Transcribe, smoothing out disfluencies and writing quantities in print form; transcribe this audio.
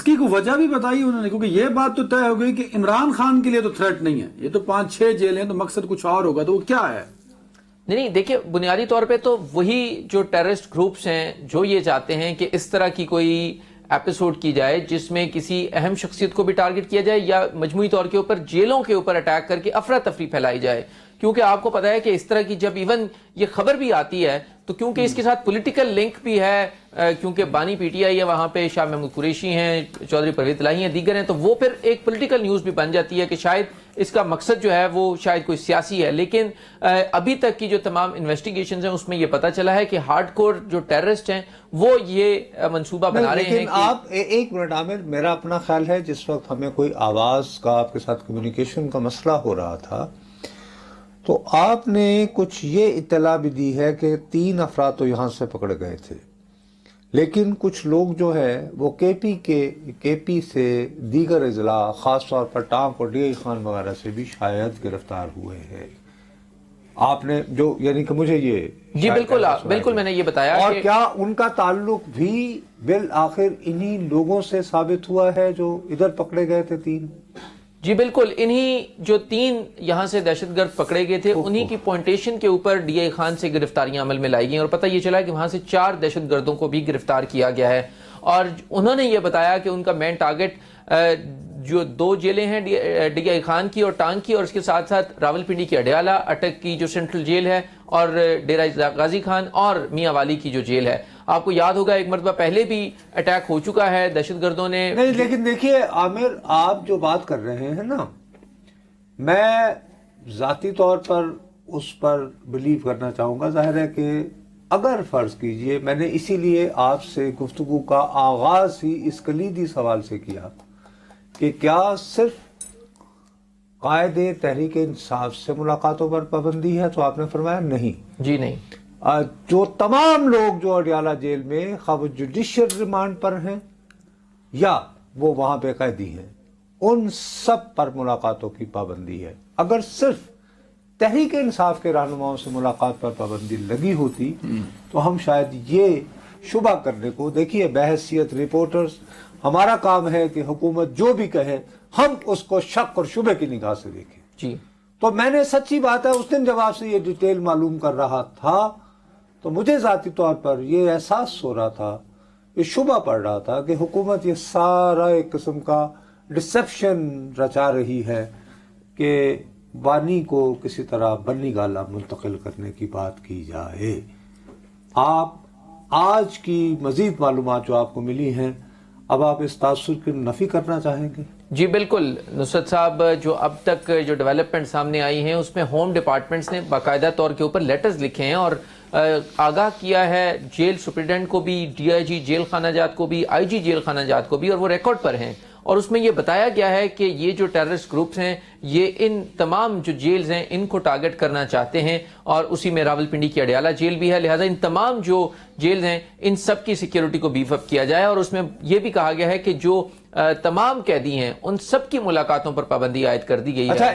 اس کی کوئی وجہ بھی بتائی انہوں نے؟ کیونکہ یہ بات تو طے ہو گئی کہ عمران خان کے لیے تو تھریٹ نہیں ہے، یہ تو 5-6 جیلیں ہیں، تو مقصد کچھ اور ہوگا، تو وہ کیا ہے؟ نہیں دیکھیں، بنیادی طور پہ تو وہی جو ٹیررسٹ گروپس ہیں جو یہ چاہتے ہیں کہ اس طرح کی کوئی ایپیسوڈ کی جائے جس میں کسی اہم شخصیت کو بھی ٹارگٹ کیا جائے یا مجموعی طور کے اوپر جیلوں کے اوپر اٹیک کر کے افراتفری پھیلائی جائے. کیونکہ آپ کو پتا ہے کہ اس طرح کی جب ایون یہ خبر بھی آتی ہے تو کیونکہ اس کے ساتھ پولیٹیکل لنک بھی ہے، کیونکہ بانی پی ٹی آئی ہے وہاں پہ، شاہ محمود قریشی ہیں، چودھری پرویز الہی ہیں، دیگر ہیں، تو وہ پھر ایک پولیٹیکل نیوز بھی بن جاتی ہے کہ شاید اس کا مقصد جو ہے وہ شاید کوئی سیاسی ہے. لیکن ابھی تک کی جو تمام انویسٹیگیشنز ہیں اس میں یہ پتا چلا ہے کہ ہارڈ کور جو ٹیررسٹ ہیں وہ یہ منصوبہ بنا رہے ہیں. لیکن آپ ایک منٹ عامر، میرا اپنا خیال ہے جس وقت ہمیں کوئی آواز کا آپ کے ساتھ کمیونیکیشن کا مسئلہ ہو رہا تھا تو آپ نے کچھ یہ اطلاع بھی دی ہے کہ 3 افراد تو یہاں سے پکڑے گئے تھے، لیکن کچھ لوگ جو ہے وہ کے پی سے دیگر اضلاع خاص طور پر ٹانک اور ڈی آئی خان وغیرہ سے بھی شاید گرفتار ہوئے ہیں. آپ نے جو یعنی کہ مجھے یہ جی بالکل میں نے یہ بتایا. اور کیا ان کا تعلق بھی بالآخر انہی لوگوں سے ثابت ہوا ہے جو ادھر پکڑے گئے تھے 3؟ جی بالکل، انہی جو 3 یہاں سے دہشت گرد پکڑے گئے تھے انہی کی پوائنٹیشن کے اوپر ڈی آئی خان سے گرفتاریاں عمل میں لائی گئیں، اور پتہ یہ چلا کہ وہاں سے 4 دہشت گردوں کو بھی گرفتار کیا گیا ہے. اور انہوں نے یہ بتایا کہ ان کا مین ٹارگٹ جو 2 جیلیں ہیں ڈی آئی خان کی اور ٹانک کی، اور اس کے ساتھ ساتھ راول پنڈی کی اڈیالہ اٹک کی جو سینٹرل جیل ہے، اور ڈیرہ غازی خان اور میاں والی کی جو جیل ہے. آپ کو یاد ہوگا ایک مرتبہ پہلے بھی اٹیک ہو چکا ہے، دہشت گردوں نے. نہیں لیکن دیکھیے عامر، آپ جو بات کر رہے ہیں نا، میں ذاتی طور پر اس پر بلیو کرنا چاہوں گا. ظاہر ہے کہ اگر فرض کیجئے، میں نے اسی لیے آپ سے گفتگو کا آغاز ہی اس کلیدی سوال سے کیا کہ کیا صرف قائد تحریک انصاف سے ملاقاتوں پر پابندی ہے، تو آپ نے فرمایا نہیں. جی نہیں، جو تمام لوگ جو اڈیالہ جیل میں خواہ وہ جوڈیشل ریمانڈ پر ہیں یا وہ وہاں بے قیدی ہیں، ان سب پر ملاقاتوں کی پابندی ہے. اگر صرف تحریک انصاف کے رہنماؤں سے ملاقات پر پابندی لگی ہوتی تو ہم شاید یہ شبہ کرنے کو، دیکھیے بحیثیت رپورٹرز ہمارا کام ہے کہ حکومت جو بھی کہے ہم اس کو شک اور شبہ کی نگاہ سے دیکھیں. جی تو میں نے سچی بات ہے اس دن جب آپ سے یہ ڈیٹیل معلوم کر رہا تھا تو مجھے ذاتی طور پر یہ احساس ہو رہا تھا، یہ شبہ پڑ رہا تھا کہ حکومت یہ سارا ایک قسم کا ڈسیپشن رچا رہی ہے کہ بانی کو کسی طرح بنی گالہ منتقل کرنے کی بات کی جائے. آپ آج کی مزید معلومات جو آپ کو ملی ہیں، اب آپ اس تاثر کی نفی کرنا چاہیں گے؟ جی بالکل نصرت صاحب، جو اب تک جو ڈیولپمنٹ سامنے آئی ہیں اس میں ہوم ڈپارٹمنٹس نے باقاعدہ طور کے اوپر لیٹرز لکھے ہیں اور آگاہ کیا ہے جیل سپرنٹینڈنٹ کو بھی، ڈی آئی جی جیل خانہ جات کو بھی، آئی جی جیل خانہ جات کو بھی، اور وہ ریکارڈ پر ہیں. اور اس میں یہ بتایا گیا ہے کہ یہ جو ٹیررسٹ گروپس ہیں یہ ان تمام جو جیلز ہیں ان کو ٹارگٹ کرنا چاہتے ہیں، اور اسی میں راول پنڈی کی اڈیالہ جیل بھی ہے. لہٰذا ان تمام جو جیلز ہیں ان سب کی سیکیورٹی کو بیف اپ کیا جائے. اور اس میں یہ بھی کہا گیا ہے کہ جو تمام قیدی ہیں ان سب کی ملاقاتوں پر پابندی عائد کر دی گئی ہے. اچھا